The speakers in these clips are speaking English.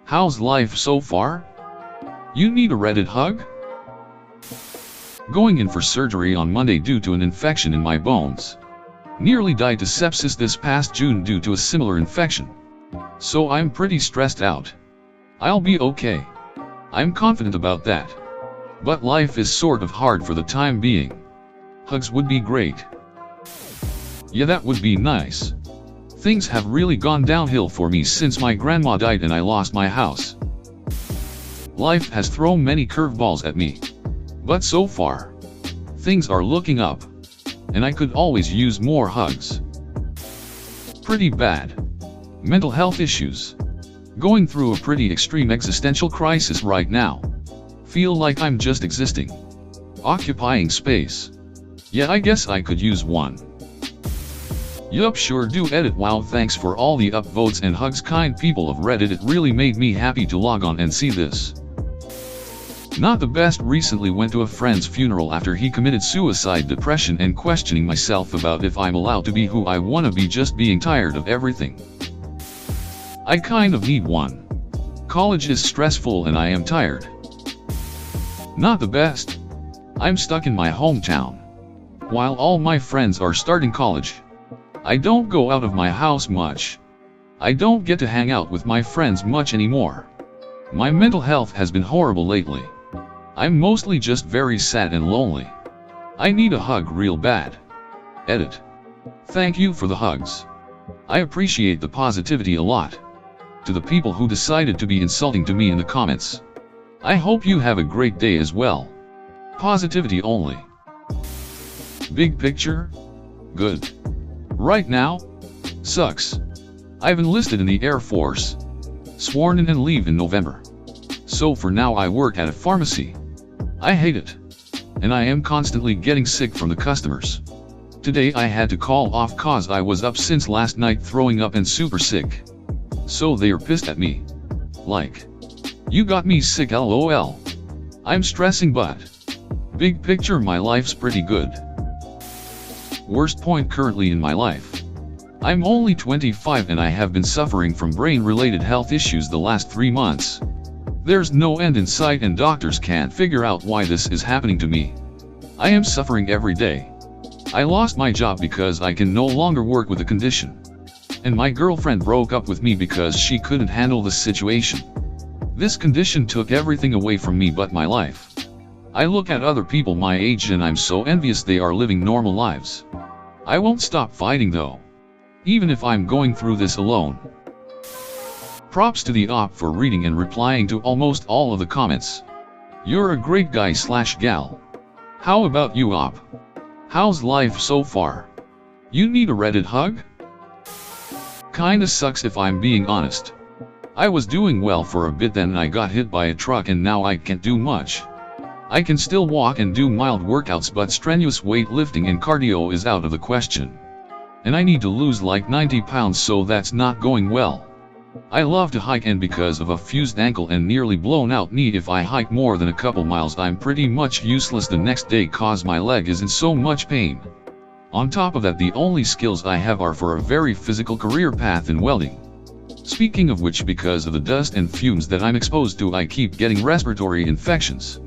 How's life so far? You need a Reddit hug? Going in for surgery on Monday due to an infection in my bones. Nearly died to sepsis this past June due to a similar infection. So I'm pretty stressed out. I'll be okay. I'm confident about that. But life is sort of hard for the time being. Hugs would be great. Yeah, that would be nice. Things have really gone downhill for me since my grandma died and I lost my house. Life has thrown many curveballs at me. But so far, things are looking up. And I could always use more hugs. Pretty bad. Mental health issues. Going through a pretty extreme existential crisis right now. Feel like I'm just existing. Occupying space. Yeah, I guess I could use one. Yup, sure do edit. Wow, thanks for all the upvotes and hugs, kind people of Reddit. It really made me happy to log on and see this. Not the best. Recently went to a friend's funeral after he committed suicide, depression and questioning myself about if I'm allowed to be who I wanna be, just being tired of everything. I kind of need one. College is stressful and I am tired. Not the best. I'm stuck in my hometown. While all my friends are starting college. I don't go out of my house much. I don't get to hang out with my friends much anymore. My mental health has been horrible lately. I'm mostly just very sad and lonely. I need a hug real bad. Edit. Thank you for the hugs. I appreciate the positivity a lot. To the people who decided to be insulting to me in the comments, I hope you have a great day as well. Positivity only. Big picture? Good. Right now? Sucks. I've enlisted in the Air Force. Sworn in and leave in November. So for now I work at a pharmacy. I hate it. And I am constantly getting sick from the customers. Today I had to call off cause I was up since last night throwing up and super sick. So they are pissed at me. Like, you got me sick, lol. I'm stressing, but big picture my life's pretty good. Worst point currently in my life. I'm only 25 and I have been suffering from brain-related health issues the last 3 months. There's no end in sight and doctors can't figure out why this is happening to me. I am suffering every day. I lost my job because I can no longer work with the condition. And my girlfriend broke up with me because she couldn't handle the situation. This condition took everything away from me but my life. I look at other people my age and I'm so envious they are living normal lives. I won't stop fighting though. Even if I'm going through this alone. Props to the op for reading and replying to almost all of the comments. You're a great guy / gal. How about you, op? How's life so far? You need a Reddit hug? Kinda sucks if I'm being honest. I was doing well for a bit, then I got hit by a truck and now I can't do much. I can still walk and do mild workouts, but strenuous weightlifting and cardio is out of the question. And I need to lose like 90 pounds, so that's not going well. I love to hike, and because of a fused ankle and nearly blown out knee, if I hike more than a couple miles I'm pretty much useless the next day cause my leg is in so much pain. On top of that, the only skills I have are for a very physical career path in welding. Speaking of which, because of the dust and fumes that I'm exposed to, I keep getting respiratory infections.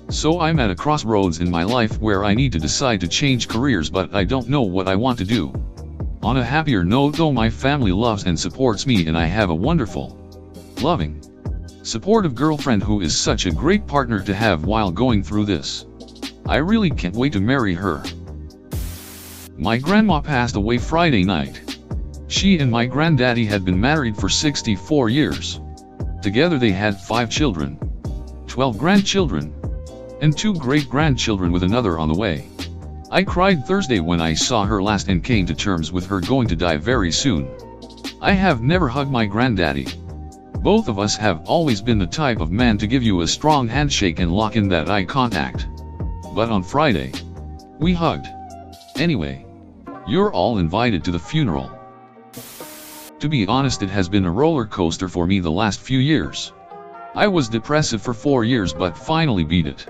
So I'm at a crossroads in my life where I need to decide to change careers, but I don't know what I want to do. On a happier note though, my family loves and supports me and I have a wonderful, loving, supportive girlfriend who is such a great partner to have while going through this. I really can't wait to marry her. My grandma passed away Friday night. She and my granddaddy had been married for 64 years. Together they had 5 children, 12 grandchildren, and 2 great-grandchildren with another on the way. I cried Thursday when I saw her last and came to terms with her going to die very soon. I have never hugged my granddaddy. Both of us have always been the type of man to give you a strong handshake and lock in that eye contact. But on Friday, we hugged. Anyway, you're all invited to the funeral. To be honest, it has been a roller coaster for me the last few years. I was depressive for 4 years but finally beat it.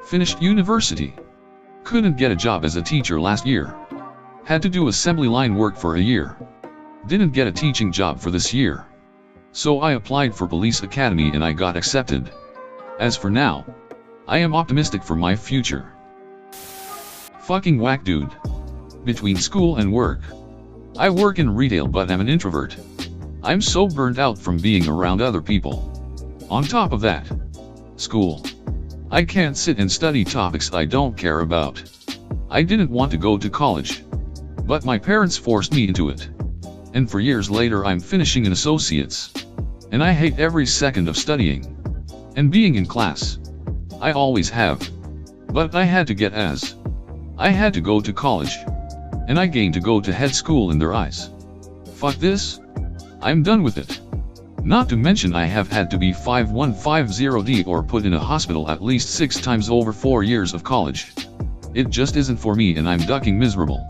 Finished university. Couldn't get a job as a teacher last year. Had to do assembly line work for a year. Didn't get a teaching job for this year. So I applied for police academy and I got accepted. As for now, I am optimistic for my future. Fucking whack dude. Between school and work. I work in retail but I'm an introvert. I'm so burnt out from being around other people. On top of that, school. I can't sit and study topics I don't care about. I didn't want to go to college, but my parents forced me into it. And for years later I'm finishing an associate's. And I hate every second of studying and being in class. I always have. But I had to get as. I had to go to college. And I gained to go to head school in their eyes. Fuck this. I'm done with it. Not to mention I have had to be 5150D or put in a hospital at least 6 times over 4 years of college. It just isn't for me and I'm ducking miserable.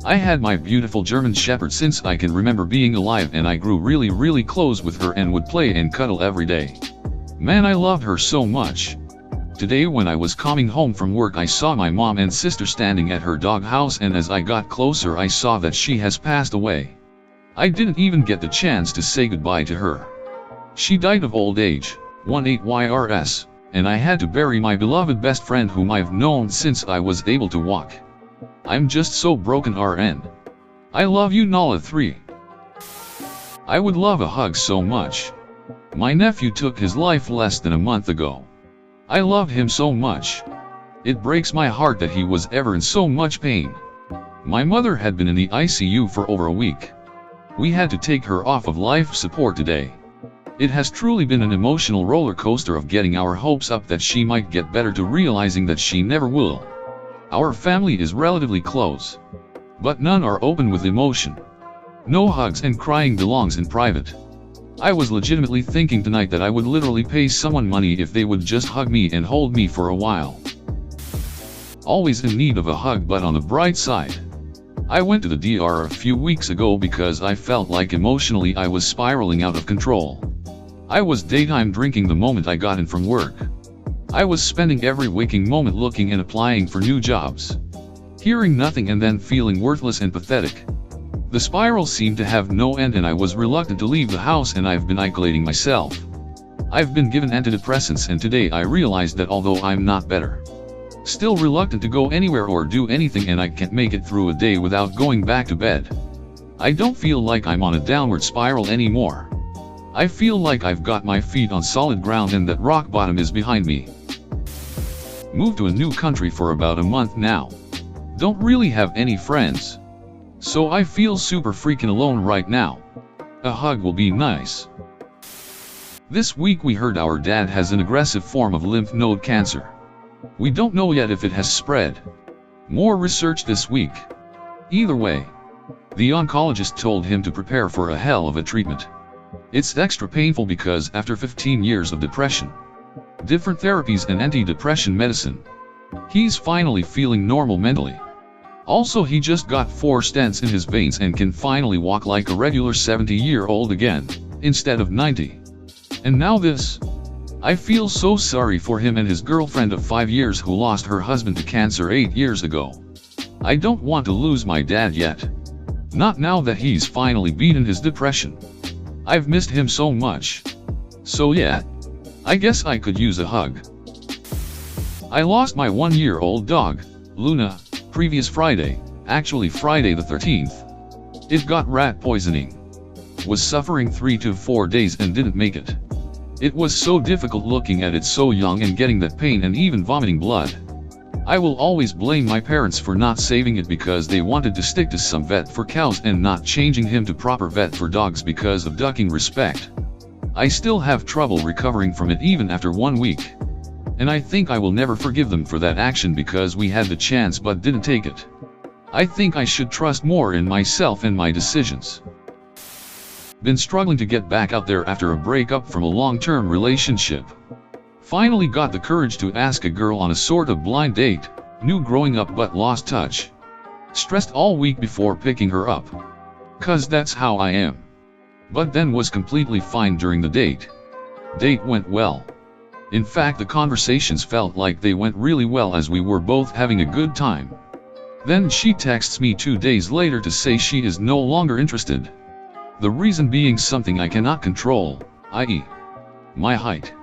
I had my beautiful German Shepherd since I can remember being alive and I grew really close with her and would play and cuddle every day. Man, I loved her so much. Today when I was coming home from work I saw my mom and sister standing at her dog house and as I got closer I saw that she has passed away. I didn't even get the chance to say goodbye to her. She died of old age, 18YRS, and I had to bury my beloved best friend whom I've known since I was able to walk. I'm just so broken RN. I love you Nala 3. I would love a hug so much. My nephew took his life less than a month ago. I love him so much. It breaks my heart that he was ever in so much pain. My mother had been in the ICU for over a week. We had to take her off of life support today. It has truly been an emotional roller coaster of getting our hopes up that she might get better to realizing that she never will. Our family is relatively close, but none are open with emotion. No hugs and crying belongs in private. I was legitimately thinking tonight that I would literally pay someone money if they would just hug me and hold me for a while. Always in need of a hug, but on the bright side. I went to the DR a few weeks ago because I felt like emotionally I was spiraling out of control. I was daytime drinking the moment I got in from work. I was spending every waking moment looking and applying for new jobs. Hearing nothing and then feeling worthless and pathetic. The spiral seemed to have no end and I was reluctant to leave the house and I've been isolating myself. I've been given antidepressants and today I realized that although I'm not better, still reluctant to go anywhere or do anything and I can't make it through a day without going back to bed. I don't feel like I'm on a downward spiral anymore. I feel like I've got my feet on solid ground and that rock bottom is behind me. Moved to a new country for about a month now. Don't really have any friends. So I feel super freaking alone right now. A hug will be nice. This week we heard our dad has an aggressive form of lymph node cancer. We don't know yet if it has spread. More research this week. Either way, the oncologist told him to prepare for a hell of a treatment. It's extra painful because after 15 years of depression, different therapies and anti-depression medicine, he's finally feeling normal mentally. Also, he just got 4 stents in his veins and can finally walk like a regular 70-year-old again, instead of 90. And now this. I feel so sorry for him and his girlfriend of 5 years who lost her husband to cancer 8 years ago. I don't want to lose my dad yet. Not now that he's finally beaten his depression. I've missed him so much. So yeah, I guess I could use a hug. I lost my 1-year-old dog, Luna, previous Friday, actually Friday the 13th. It got rat poisoning. Was suffering 3 to 4 days and didn't make it. It was so difficult looking at it so young and getting that pain and even vomiting blood. I will always blame my parents for not saving it because they wanted to stick to some vet for cows and not changing him to proper vet for dogs because of ducking respect. I still have trouble recovering from it even after 1 week. And I think I will never forgive them for that action because we had the chance but didn't take it. I think I should trust more in myself and my decisions. Been struggling to get back out there after a breakup from a long-term relationship. Finally got the courage to ask a girl on a sort of blind date, knew growing up but lost touch. Stressed all week before picking her up. 'Cause that's how I am. But then was completely fine during the date. Date went well. In fact, the conversations felt like they went really well as we were both having a good time. Then she texts me 2 days later to say she is no longer interested. The reason being something I cannot control, i.e., my height.